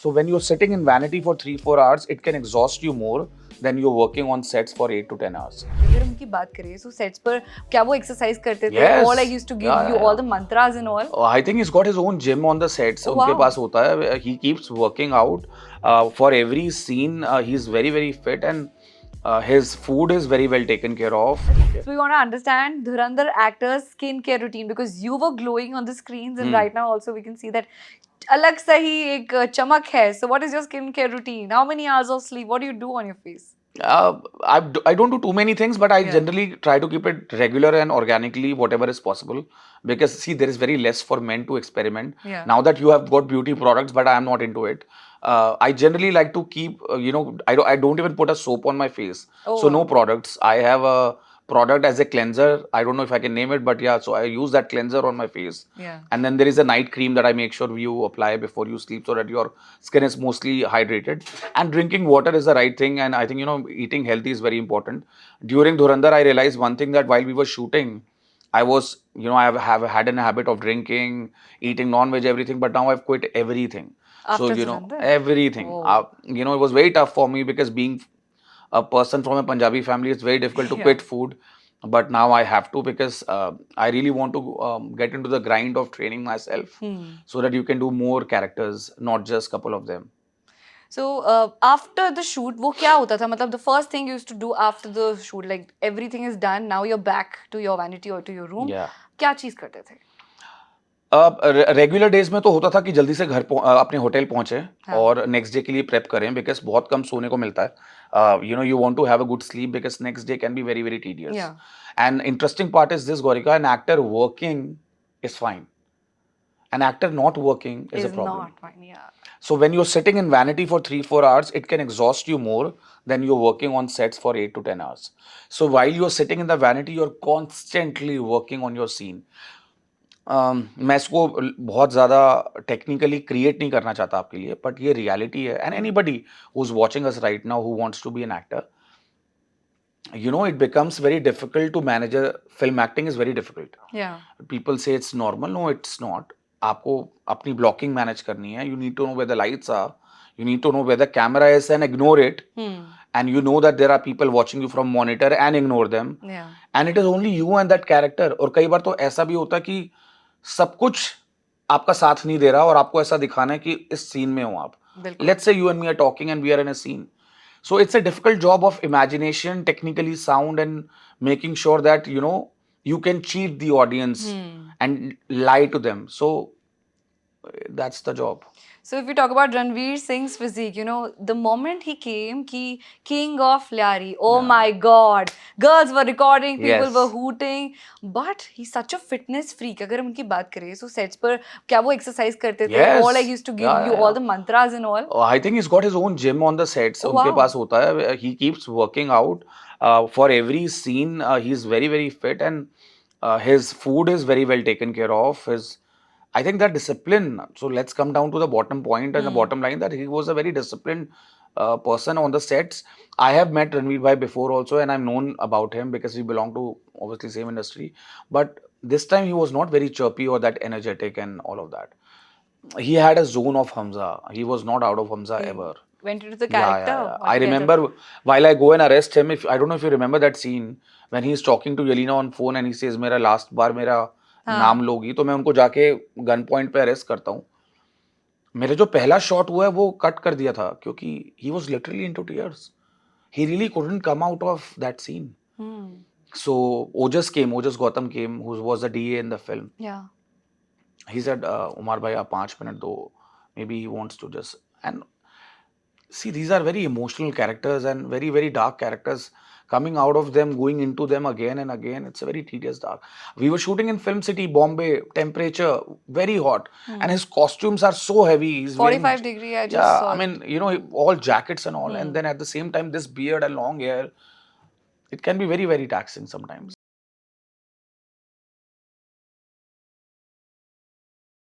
So when you're sitting in vanity for 3-4 hours, it can exhaust you more than you're working on sets for 8 to 10 hours. अगर उनकी बात करें so sets पर क्या वो exercise करते थे Yes. or like used to give Yeah, you yeah, all yeah. the mantras and all? I think he's got his own gym on the sets. Oh, उनके wow. पास होता है. He keeps working out for every scene. He's very very fit and his food is very well taken care of. So we want to understand Dhurandhar actor's skincare routine because you were glowing on the screens and right now also we can see that अलग सा ही एक चमक है. So what is your skincare routine? How many hours of sleep? What do you do on your face? I don't do too many things, but I Yeah. generally try to keep it regular and organically, whatever is possible. Because see, there is very less for men to experiment. Yeah. Now that you have got beauty products, but I am not into it. I generally like to keep, I don't even put a soap on my face. Oh, So no wow. products. I have a product as a cleanser. I don't know if I can name it, but yeah, so I use that cleanser on my face. Yeah. And then there is a night cream that I make sure you apply before you sleep so that your skin is mostly hydrated. And drinking water is the right thing. And I think, eating healthy is very important. During Dhurandhar, I realized one thing that while we were shooting, I was, I have had a habit of drinking, eating non-veg, everything, but now I've quit everything. After So, Dhurandhar? everything. Oh. It was very tough for me because being a person from a Punjabi family, it's very difficult to Yeah. quit food. But now I have to because I really want to get into the grind of training myself so that you can do more characters, not just couple of them. So after the shoot, वो क्या होता था? मतलब the first thing you used to do after the shoot, like everything is done, now you're back to your vanity or to your room. Yeah. क्या चीज करते थे? Regular days में तो होता था कि जल्दी से घर अपने होटल पहुंचे हाँ. और नेक्स्ट डे के लिए प्रेप करें बिकॉज बहुत कम सोने को मिलता है. You want to have a good sleep because next day can be very very tedious. Yeah. And interesting part is this, Gaurika, an actor working is fine. An actor not working is a Is problem. not fine, yeah. So when you're sitting in vanity for 3-4 hours, it can exhaust you more than you're working on sets for 8 to 10 hours. So while you're sitting in the vanity, you're constantly working on your scene. मैं इसको बहुत ज़्यादा technically create नहीं करना चाहता आपके लिए, but ये रियलिटी है. And anybody who is watching us right now who wants to be an actor, it becomes very difficult to manage a film. Acting is very difficult. Yeah. People say it's normal. No, it's not. आपको अपनी blocking manage करनी है. You need to know where the lights are. You need to know where the camera is and ignore it. And you know that there are people watching you from monitor and ignore them. Yeah. And it is only you and that character. और कई बार तो ऐसा भी होता है कि सब कुछ आपका साथ नहीं दे रहा और आपको ऐसा दिखाना है कि इस सीन में हो आप. Let's say you and me are talking and we are in a scene. So it's a difficult job of imagination, technically sound, and making sure that you can cheat the audience and lie to them. So that's the job. So if we talk about Ranveer Singh's physique, the moment he came, king of Lyari, oh Yeah. my God, girls were recording, people Yes. were hooting, but he's such a fitness freak. अगर हम उनकी बात करें, so sets पर क्या वो exercise करते थे? Yes. Or like used to give Yeah, you yeah, all the mantras and all? I think he's got his own gym on the sets. Oh, उनके wow. पास होता है. He keeps working out for every scene. He's very very fit and his food is very well taken care of. I think that discipline. So let's come down to the bottom point and the bottom line, that he was a very disciplined person on the sets. I have met Ranveer Bhai before also, and I've known about him because we belong to obviously same industry. But this time he was not very chirpy or that energetic and all of that. He had a zone of Hamza. He was not out of Hamza ever. Went into the character. Yeah. I remember while I go and arrest him. If I don't know if you remember that scene when he's talking to Yelena on phone and he says, "मेरा last बार मेरा नाम लोगी," तो मैं उनको जाके gun point पे arrest करता हूँ. मेरा जो पहला शॉट हुआ है वो कट कर दिया था क्योंकि he was literally into tears. He really couldn't come out of that scene. So Ojas Gautam came, who was the DA in the film. Yeah. He said, Umar bhai, आप 5 minute दो. Maybe he wants to just. And see, these are very emotional characters and very very dark characters. Coming out of them, going into them again and again, it's a very tedious dark. We were shooting in Film City, Bombay, temperature very hot, and his costumes are so heavy. He's 45 degree, I just saw. I mean, all jackets and all, and then at the same time, this beard and long hair, it can be very very taxing sometimes.